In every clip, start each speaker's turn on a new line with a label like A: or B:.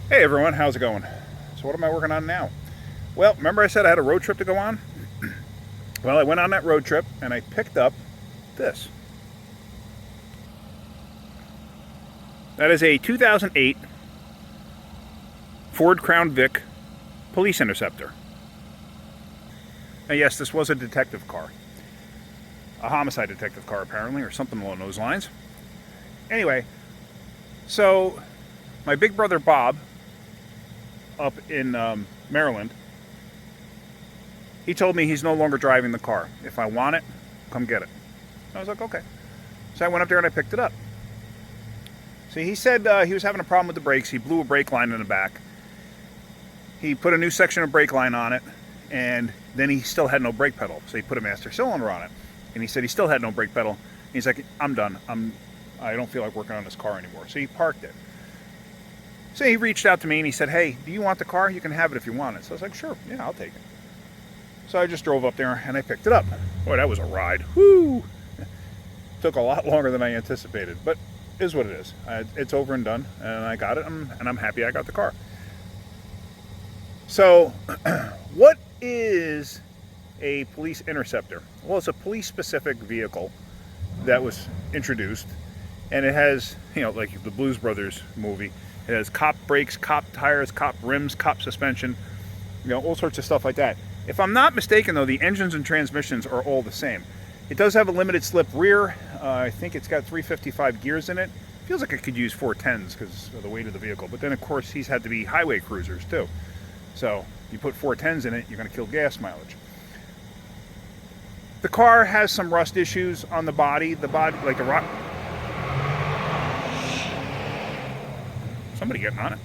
A: Hey everyone, how's it going? So what am I working on now? Well, remember I said I had a road trip to go on? Well, I went on that road trip and I picked up this. That is a 2008 Ford Crown Vic Police Interceptor. And yes, this was a detective car. A homicide detective car apparently, or something along those lines. Anyway, so my big brother Bob up in Maryland, he told me he's no longer driving the car. If I want it, come get it. I was like, okay. So I went up there and I picked it up. See, he said he was having a problem with the brakes. He blew a brake line in the back. He put a new section of brake line on it, and then he still had no brake pedal. So he put a master cylinder on it, and he said he still had no brake pedal. He's like, I'm done. I don't feel like working on this car anymore. So he parked it. So he reached out to me and he said, hey, do you want the car? You can have it if you want it. So I was like, sure, yeah, I'll take it. So I just drove up there and I picked it up. Boy, that was a ride. Whoo! Took a lot longer than I anticipated, but it is what it is. It's over and done, and I got it, and I'm happy I got the car. So, what is a police interceptor? Well, it's a police-specific vehicle that was introduced, and it has, like the Blues Brothers movie, it has cop brakes, cop tires, cop rims, cop suspension, all sorts of stuff like that. If I'm not mistaken, though, the engines and transmissions are all the same. It does have a limited slip rear. I think it's got 355 gears in it. Feels like it could use 410s because of the weight of the vehicle. But then, of course, these had to be highway cruisers, too. So you put 410s in it, you're going to kill gas mileage. The car has some rust issues on the body. The body, like the rock... Somebody getting on it.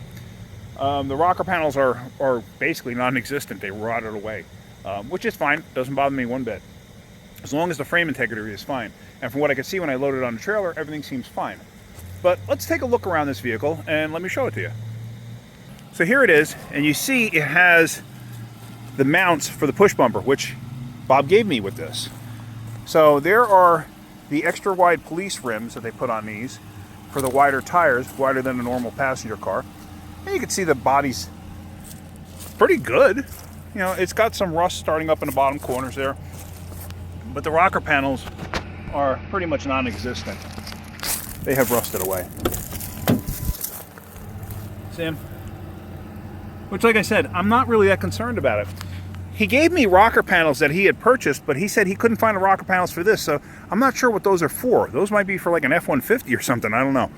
A: The rocker panels are basically non-existent. They rotted away, which is fine. Doesn't bother me one bit. As long as the frame integrity is fine. And from what I could see when I loaded it on the trailer, everything seems fine. But let's take a look around this vehicle and let me show it to you. So here it is, and you see it has the mounts for the push bumper, which Bob gave me with this. So there are the extra wide police rims that they put on these for the wider tires, wider than a normal passenger car. And you can see the body's pretty good. It's got some rust starting up in the bottom corners there. But the rocker panels are pretty much non-existent. They have rusted away. See him? Which, like I said, I'm not really that concerned about it. He gave me rocker panels that he had purchased, but he said he couldn't find the rocker panels for this, so I'm not sure what those are for. Those might be for like an F-150 or something, I don't know.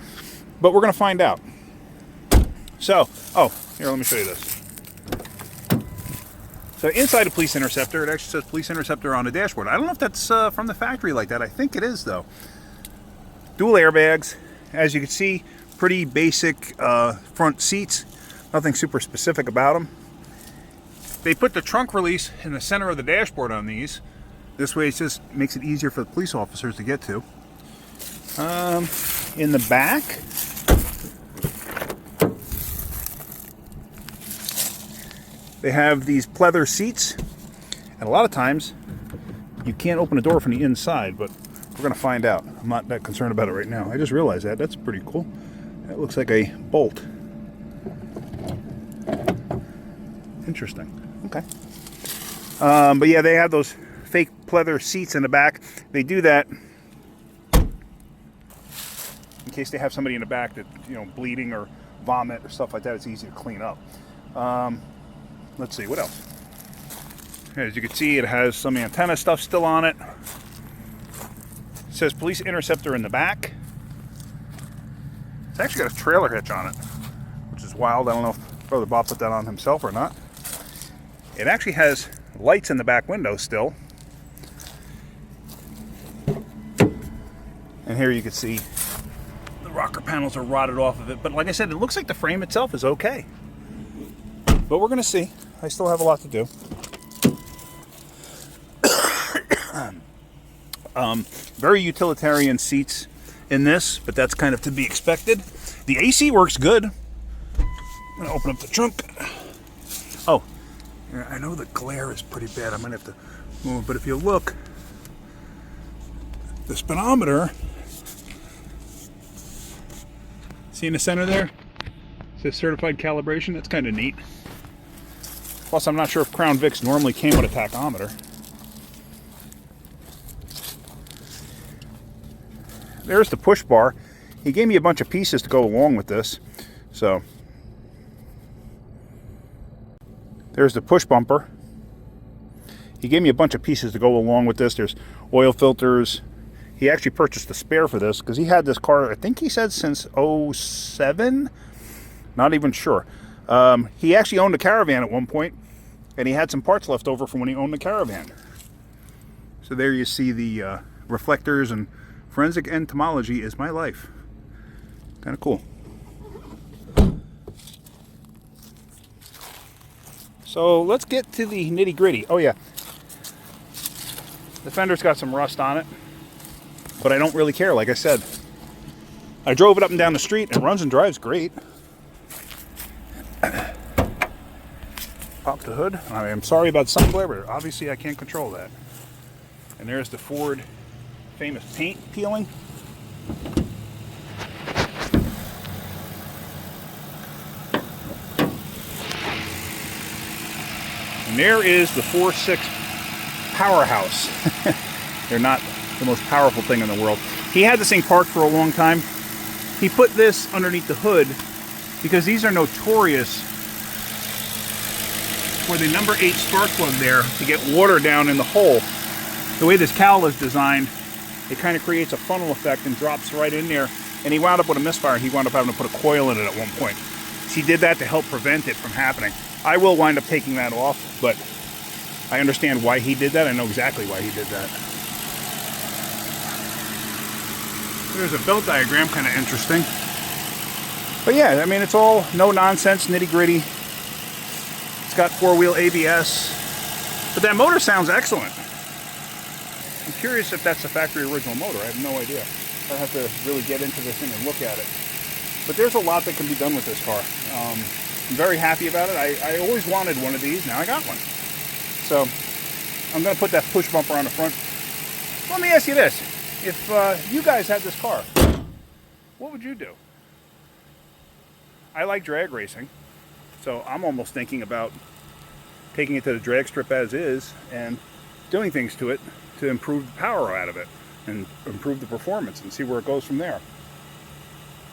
A: But we're going to find out. So, here, let me show you this. So inside a police interceptor, it actually says police interceptor on the dashboard. I don't know if that's from the factory like that. I think it is, though. Dual airbags. As you can see, pretty basic front seats. Nothing super specific about them. They put the trunk release in the center of the dashboard on these. This way it just makes it easier for the police officers to get to. In the back, they have these pleather seats, and a lot of times you can't open a door from the inside, but we're going to find out. I'm not that concerned about it right now. I just realized that. That's pretty cool. That looks like a bolt. Interesting. Okay. But yeah, they have those fake pleather seats in the back. They do that in case they have somebody in the back that, bleeding or vomit or stuff like that. It's easy to clean up. Let's see, what else? As you can see, it has some antenna stuff still on it. It says police interceptor in the back. It's actually got a trailer hitch on it, which is wild. I don't know if Brother Bob put that on himself or not. It actually has lights in the back window still. And here you can see the rocker panels are rotted off of it. But like I said, it looks like the frame itself is okay. But we're going to see. I still have a lot to do. Very utilitarian seats in this, but that's kind of to be expected. The AC works good. I'm going to open up the trunk. Oh, I know the glare is pretty bad. I'm going to have to move, but if you look, the speedometer, see in the center there? Says certified calibration. That's kind of neat. Plus, I'm not sure if Crown Vics normally came with a tachometer. There's the push bar. He gave me a bunch of pieces to go along with this. So, there's the push bumper. He gave me a bunch of pieces to go along with this. There's oil filters. He actually purchased a spare for this because he had this car, I think he said since '07. Not even sure. He actually owned a Caravan at one point, and he had some parts left over from when he owned the Caravan. So there you see the reflectors, and forensic entomology is my life. Kind of cool. So let's get to the nitty gritty. Oh yeah. The fender's got some rust on it, but I don't really care, like I said. I drove it up and down the street, and it runs and drives great. Pop the hood. I'm sorry about the sun glare, but obviously I can't control that. And there's the Ford famous paint peeling. And there is the 4.6 powerhouse. They're not the most powerful thing in the world. He had this thing parked for a long time. He put this underneath the hood because these are notorious for the number 8 spark plug there to get water down in the hole. The way this cowl is designed, it kind of creates a funnel effect and drops right in there. And he wound up with a misfire, and he wound up having to put a coil in it at one point. He did that to help prevent it from happening. I will wind up taking that off, but I understand why he did that. I know exactly why he did that. There's a belt diagram, kind of interesting. But yeah, I mean, it's all no nonsense, nitty gritty. It's got 4-wheel ABS, but that motor sounds excellent. I'm curious if that's the factory original motor. I have no idea. I'll have to really get into this thing and look at it. But there's a lot that can be done with this car. I'm very happy about it. I always wanted one of these. Now I got one. So I'm going to put that push bumper on the front. Let me ask you this. If you guys had this car, what would you do? I like drag racing. So I'm almost thinking about taking it to the drag strip as is and doing things to it to improve the power out of it and improve the performance and see where it goes from there.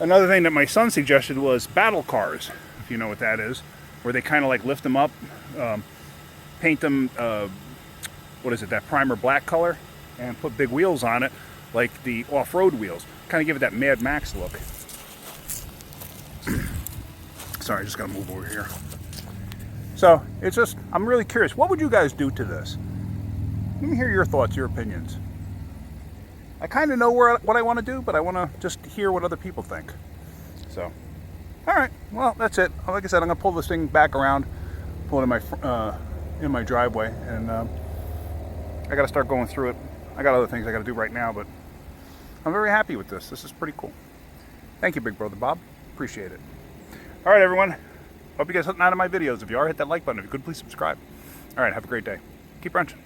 A: Another thing that my son suggested was battle cars, if you know what that is, where they kind of like lift them up, paint them, what is it, that primer black color, and put big wheels on it, like the off-road wheels. Kind of give it that Mad Max look. Sorry, I just gotta move over here. So, it's just, I'm really curious, what would you guys do to this? Let me hear your thoughts, your opinions. I kind of know what I want to do, but I want to just hear what other people think. So, alright, well, that's it. Like I said, I'm going to pull this thing back around, pull it in my driveway, and I got to start going through it. I got other things I got to do right now, but I'm very happy with this. This is pretty cool. Thank you, Big Brother Bob. Appreciate it. Alright, everyone. Hope you guys hit out of my videos. If you are, hit that like button. If you could, please subscribe. Alright, have a great day. Keep wrenching.